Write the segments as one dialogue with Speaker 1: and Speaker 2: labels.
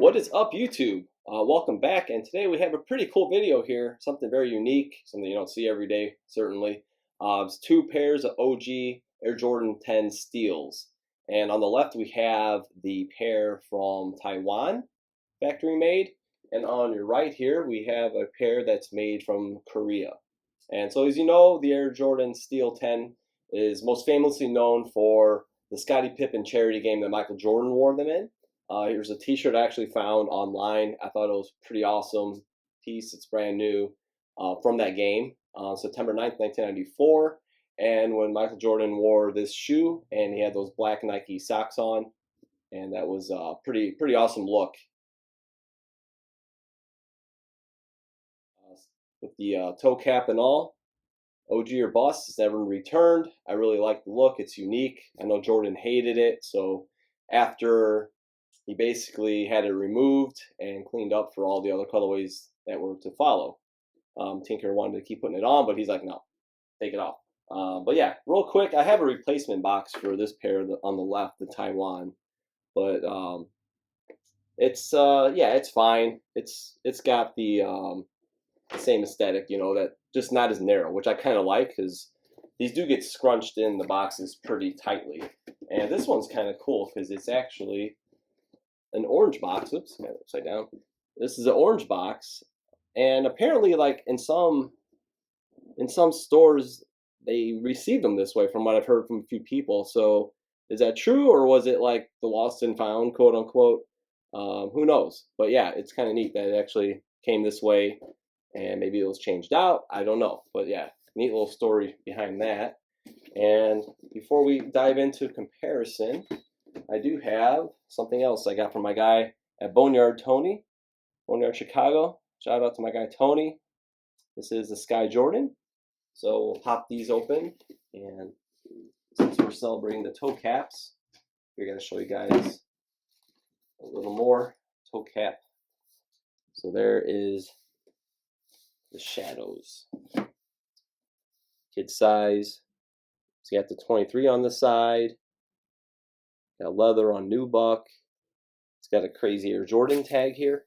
Speaker 1: What is up, YouTube? Welcome back, and today we have a pretty cool video here, something very unique, something you don't see every day, certainly. It's two pairs of OG Air Jordan 10 Steels, and on the left we have the pair from Taiwan, factory made, and on your right here we have a pair that's made from Korea. And so, as you know, the Air Jordan Steel 10 is most famously known for the Scottie Pippen charity game that Michael Jordan wore them in. Here's a t-shirt I actually found online. I thought it was a pretty awesome piece. It's brand new from that game, September 9th, 1994. And when Michael Jordan wore this shoe and he had those black Nike socks on, and that was a pretty awesome look. With the toe cap and all, OG or bust, it's never returned. I really like the look. It's unique. I know Jordan hated it, so after he basically had it removed and cleaned up for all the other colorways that were to follow. Tinker wanted to keep putting it on, but he's like, no, take it off. But yeah, real quick, I have a replacement box for this pair on the left, the Taiwan. But it's yeah, it's fine. It's got the same aesthetic, you know, that just not as narrow, which I kind of like because these do get scrunched in the boxes pretty tightly. And this one's kind of cool because it's actually an orange box. Oops, got it upside down. This is an orange box, and apparently, like in some stores, they received them this way, from what I've heard from a few people. So, is that true, or was it like the lost and found, quote unquote? Who knows? But yeah, it's kind of neat that it actually came this way, and maybe it was changed out. I don't know, but yeah, neat little story behind that. And before we dive into comparison, I do have something else I got from my guy at Boneyard Tony, Boneyard Chicago. Shout out to my guy Tony. This is the Sky Jordan. So we'll pop these open, and since we're celebrating the toe caps, we're going to show you guys a little more toe cap. So there is the shadows. Kid size. So you got the 23 on the side. Got leather on nubuck. It's got a crazy Air Jordan tag here.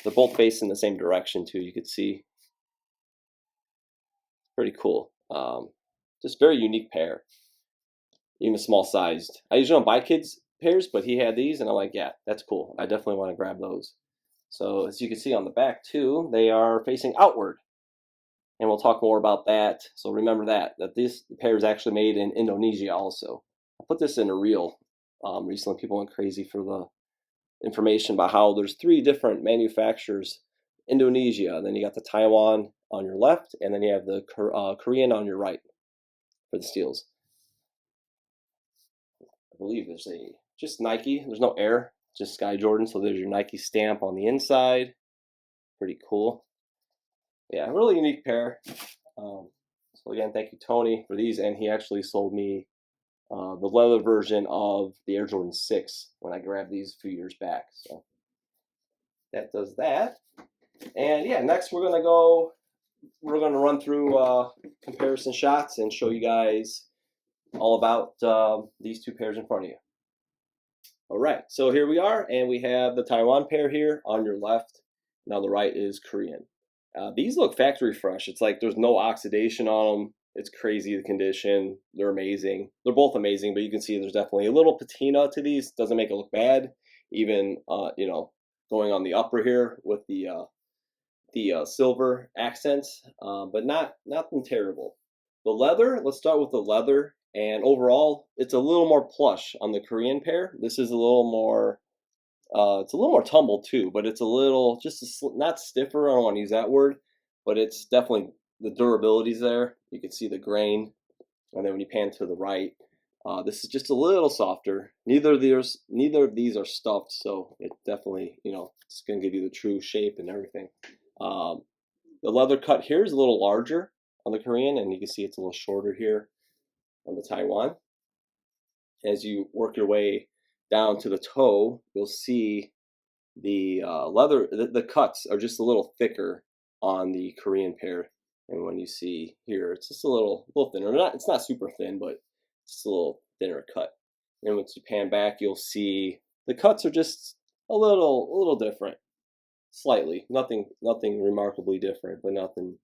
Speaker 1: They're both facing the same direction too, you could see. Pretty cool. Just very unique pair. Even small sized. I usually don't buy kids pairs, but he had these and I'm like, yeah, that's cool. I definitely want to grab those. So as you can see on the back too, they are facing outward. And we'll talk more about that. So remember that this pair is actually made in Indonesia also. I put this in a reel recently. People went crazy for the information about how there's 3 different manufacturers. Indonesia, then you got the Taiwan on your left, and then you have the Korean on your right for the steels. I believe there's just Nike. There's no Air, just Sky Jordan. So there's your Nike stamp on the inside. Pretty cool. Yeah, really unique pair. So again, thank you, Tony, for these. And he actually sold me the leather version of the Air Jordan 6 when I grabbed these a few years back. So that does that. And yeah, next we're gonna run through comparison shots and show you guys all about these two pairs in front of you. All right, so here we are, and we have the Taiwan pair here on your left, and on the right is Korean. These look factory fresh. It's like there's no oxidation on them. It's crazy, the condition. They're amazing. They're both amazing, but you can see there's definitely a little patina to these. Doesn't make it look bad. Even you know, going on the upper here with the silver accents, but nothing terrible. The leather. Let's start with the leather. And overall, it's a little more plush on the Korean pair. This is a little more. It's a little more tumbled too, but it's a little not stiffer. I don't want to use that word, but it's definitely the durability's there. You can see the grain, and then when you pan to the right, this is just a little softer. Neither of these are stuffed, so it definitely, you know, it's gonna give you the true shape and everything. The leather cut here is a little larger on the Korean, and you can see it's a little shorter here on the Taiwan. As you work your way down to the toe, you'll see the leather, the cuts are just a little thicker on the Korean pair. And when you see here, it's just a little thinner. It's not super thin, but it's a little thinner cut. And once you pan back, you'll see the cuts are just a little different, slightly. Nothing remarkably different, but nothing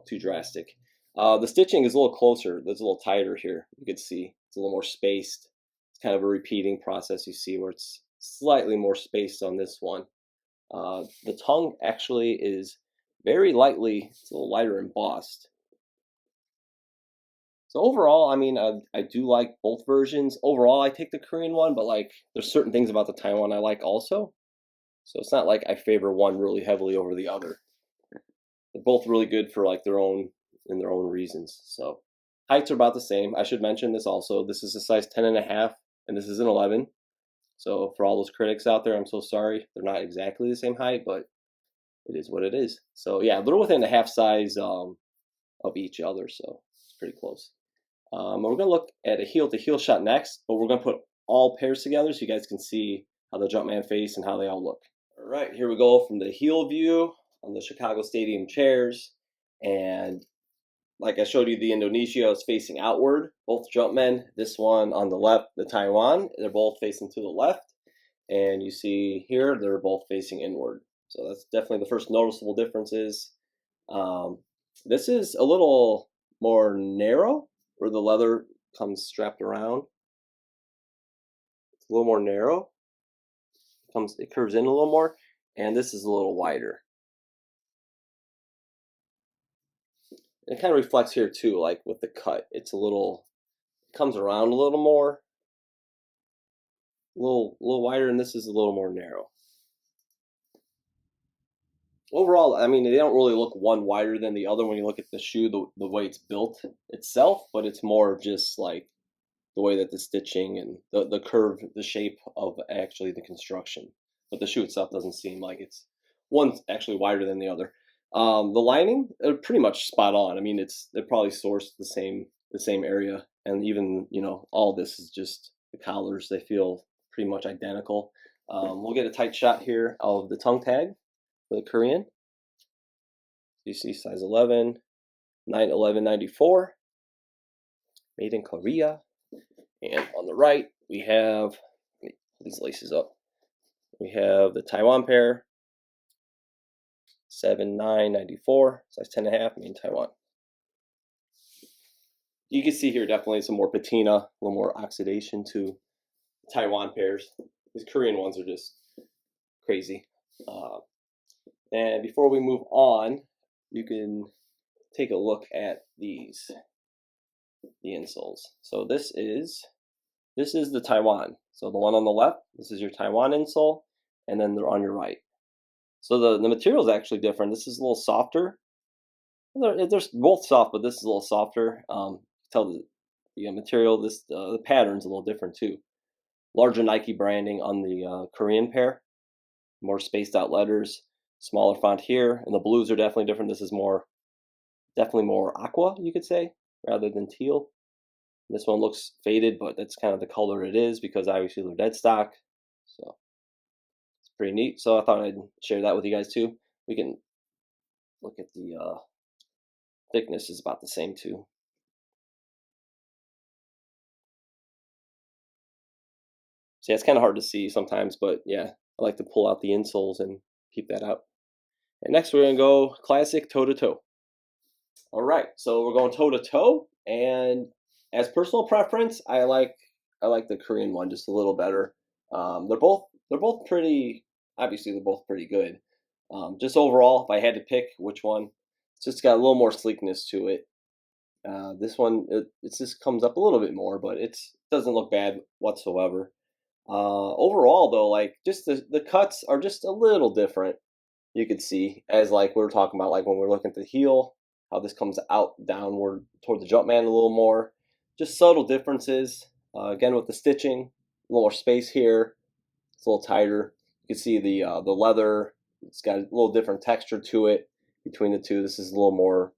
Speaker 1: too drastic. The stitching is a little closer. It's a little tighter here. You can see it's a little more spaced. It's kind of a repeating process. You see where it's slightly more spaced on this one. The tongue actually is very lightly. It's a little lighter embossed. So overall, I mean, I do like both versions. Overall, I take the Korean one, but like, there's certain things about the Taiwan I like also. So it's not like I favor one really heavily over the other. They're both really good for like their own reasons. So heights are about the same. I should mention this also. This is a size 10.5, and this is an 11. So for all those critics out there, I'm so sorry. They're not exactly the same height, but it is what it is. So yeah, they're within a half size of each other, so it's pretty close. We're going to look at a heel-to-heel shot next, but we're going to put all pairs together so you guys can see how the Jumpman face and how they all look. All right, here we go from the heel view on the Chicago Stadium chairs. And like I showed you, the Indonesia is facing outward, both Jumpmen. This one on the left, the Taiwan, they're both facing to the left. And you see here, they're both facing inward. So that's definitely the first noticeable differences. This is a little more narrow, where the leather comes strapped around. It's a little more narrow. It curves in a little more, and this is a little wider. It kind of reflects here too, like with the cut. It comes around a little more, a little wider, and this is a little more narrow. Overall, I mean, they don't really look one wider than the other when you look at the shoe, the way it's built itself, but it's more just like the way that the stitching and the curve, the shape of actually the construction. But the shoe itself doesn't seem like one's actually wider than the other. The lining are pretty much spot on. I mean, they're probably sourced the same area, and even all this is just the collars. They feel pretty much identical. We'll get a tight shot here of the tongue tag for the Korean. You see size 11, 9/11/94, made in Korea. And on the right, we have, let me pull these laces up. We have the Taiwan pair, 7/9/94, size 10.5, made in Taiwan. You can see here definitely some more patina, a little more oxidation to Taiwan pairs. These Korean ones are just crazy. And before we move on, you can take a look at the insoles. So this is the Taiwan. So the one on the left, this is your Taiwan insole, and then they're on your right. So the material is actually different. This is a little softer. They're both soft, but this is a little softer. Tell the material, the pattern's a little different too. Larger Nike branding on the Korean pair, more spaced out letters, smaller font here, and the blues are definitely different. This is definitely more aqua, you could say, rather than teal. This one looks faded, but that's kind of the color it is because obviously they're dead stock. So it's pretty neat. So I thought I'd share that with you guys too. We can look at the thickness is about the same too. So yeah, it's kind of hard to see sometimes, but yeah, I like to pull out the insoles and keep that out. And next we're gonna go classic toe-to-toe. All right, so we're going toe-to-toe, and as personal preference, I like the Korean one just a little better. They're both pretty. Obviously, they're both pretty good. Just overall, if I had to pick which one, it's just got a little more sleekness to it. This one, it just comes up a little bit more, but it doesn't look bad whatsoever. Overall, though, like just the cuts are just a little different. You could see as like we were talking about, like when we're looking at the heel, how this comes out downward toward the Jumpman a little more. Just subtle differences. Again, with the stitching, a little more space here. It's a little tighter. You can see the leather. It's got a little different texture to it between the two. This is a little more,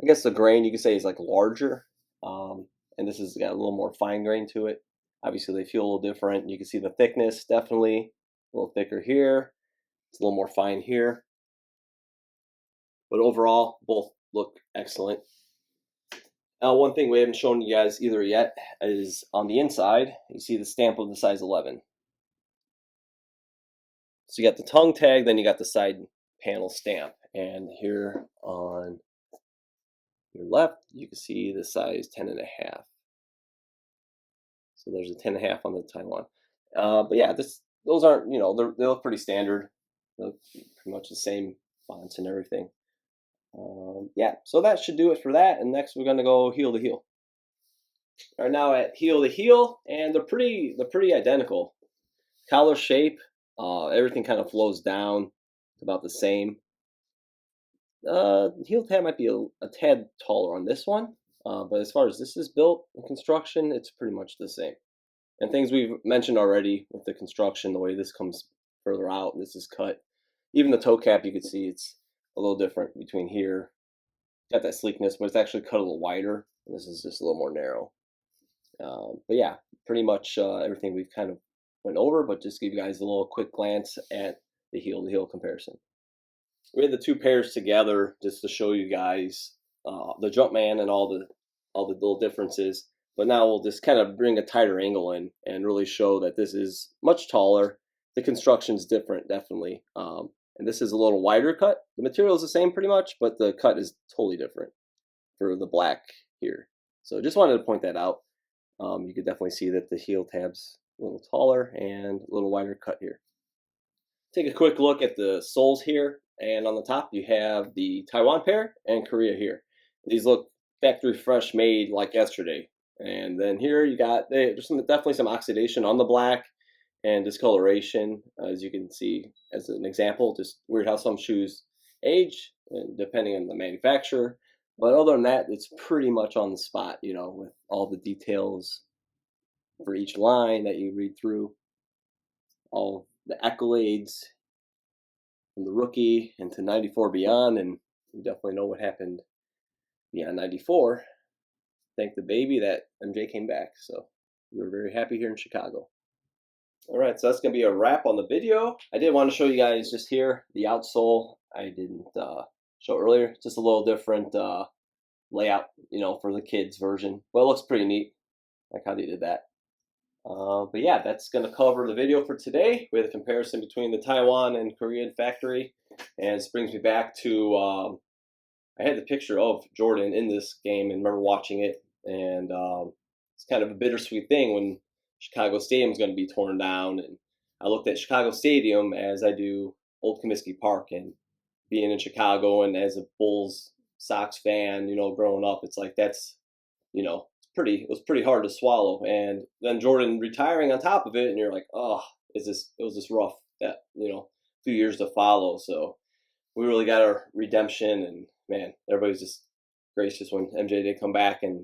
Speaker 1: I guess the grain you could say is like larger. And this has got a little more fine grain to it. Obviously, they feel a little different. You can see the thickness, definitely a little thicker here. It's a little more fine here. But overall, both look excellent. One thing we haven't shown you guys either yet is on the inside, you see the stamp of the size 11. So you got the tongue tag, then you got the side panel stamp. And here on your left, you can see the size 10.5. So there's a 10.5 on the Taiwan. But yeah, those aren't, they look pretty standard. They look pretty much the same fonts and everything. Yeah, so that should do it for that. And next we're gonna go heel to heel. All right, now at heel to heel, and they're pretty identical. Collar shape, everything kind of flows down. It's about the same. Heel tab might be a tad taller on this one, but as far as this is built in construction, it's pretty much the same. And things we've mentioned already with the construction, the way this comes further out, this is cut. Even the toe cap, you can see it's a little different between here. Got that sleekness, but it's actually cut a little wider. And this is just a little more narrow. But yeah, pretty much everything we've kind of went over, but just give you guys a little quick glance at the heel to heel comparison. We had the two pairs together just to show you guys the Jumpman and all the little differences. But now we'll just kind of bring a tighter angle in and really show that this is much taller. The construction's different, definitely. And this is a little wider cut. The material is the same pretty much, but the cut is totally different for the black here. So just wanted to point that out. You could definitely see that the heel tab's a little taller and a little wider cut here. Take a quick look at the soles here, and on the top you have the Taiwan pair and Korea here. These look factory fresh, made like yesterday. And then here you got, there's definitely some oxidation on the black and discoloration, as you can see as an example. Just weird how some shoes age, and depending on the manufacturer. But other than that, it's pretty much on the spot, with all the details for each line that you read through, all the accolades from the rookie into 94 beyond, and you definitely know what happened beyond 94. Thank the baby that MJ came back, so we were very happy here in Chicago. All right, so that's going to be a wrap on the video. I did want to show you guys just here the outsole. I didn't show earlier. Just a little different layout, for the kids version. Well, it looks pretty neat. Like how they did that. But yeah, that's going to cover the video for today. We had a comparison between the Taiwan and Korean factory. And this brings me back to, I had the picture of Jordan in this game and remember watching it. And it's kind of a bittersweet thing when Chicago Stadium is going to be torn down. And I looked at Chicago Stadium as I do Old Comiskey Park, and being in Chicago and as a Bulls Sox fan, growing up, it's like that's, it was pretty hard to swallow. And then Jordan retiring on top of it, and you're like, oh, it was this rough that few years to follow. So we really got our redemption, and man, everybody's just gracious when MJ did come back, and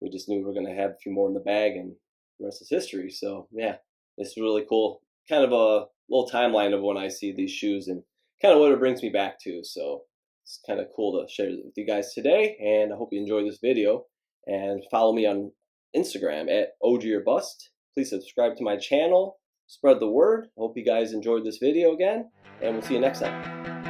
Speaker 1: we just knew we were going to have a few more in the bag, and the rest is history. So yeah, it's really cool. Kind of a little timeline of when I see these shoes and kind of what it brings me back to. So it's kind of cool to share it with you guys today, and I hope you enjoy this video. And follow me on Instagram at OGOrBust. Please subscribe to my channel. Spread the word. I hope you guys enjoyed this video again, and we'll see you next time.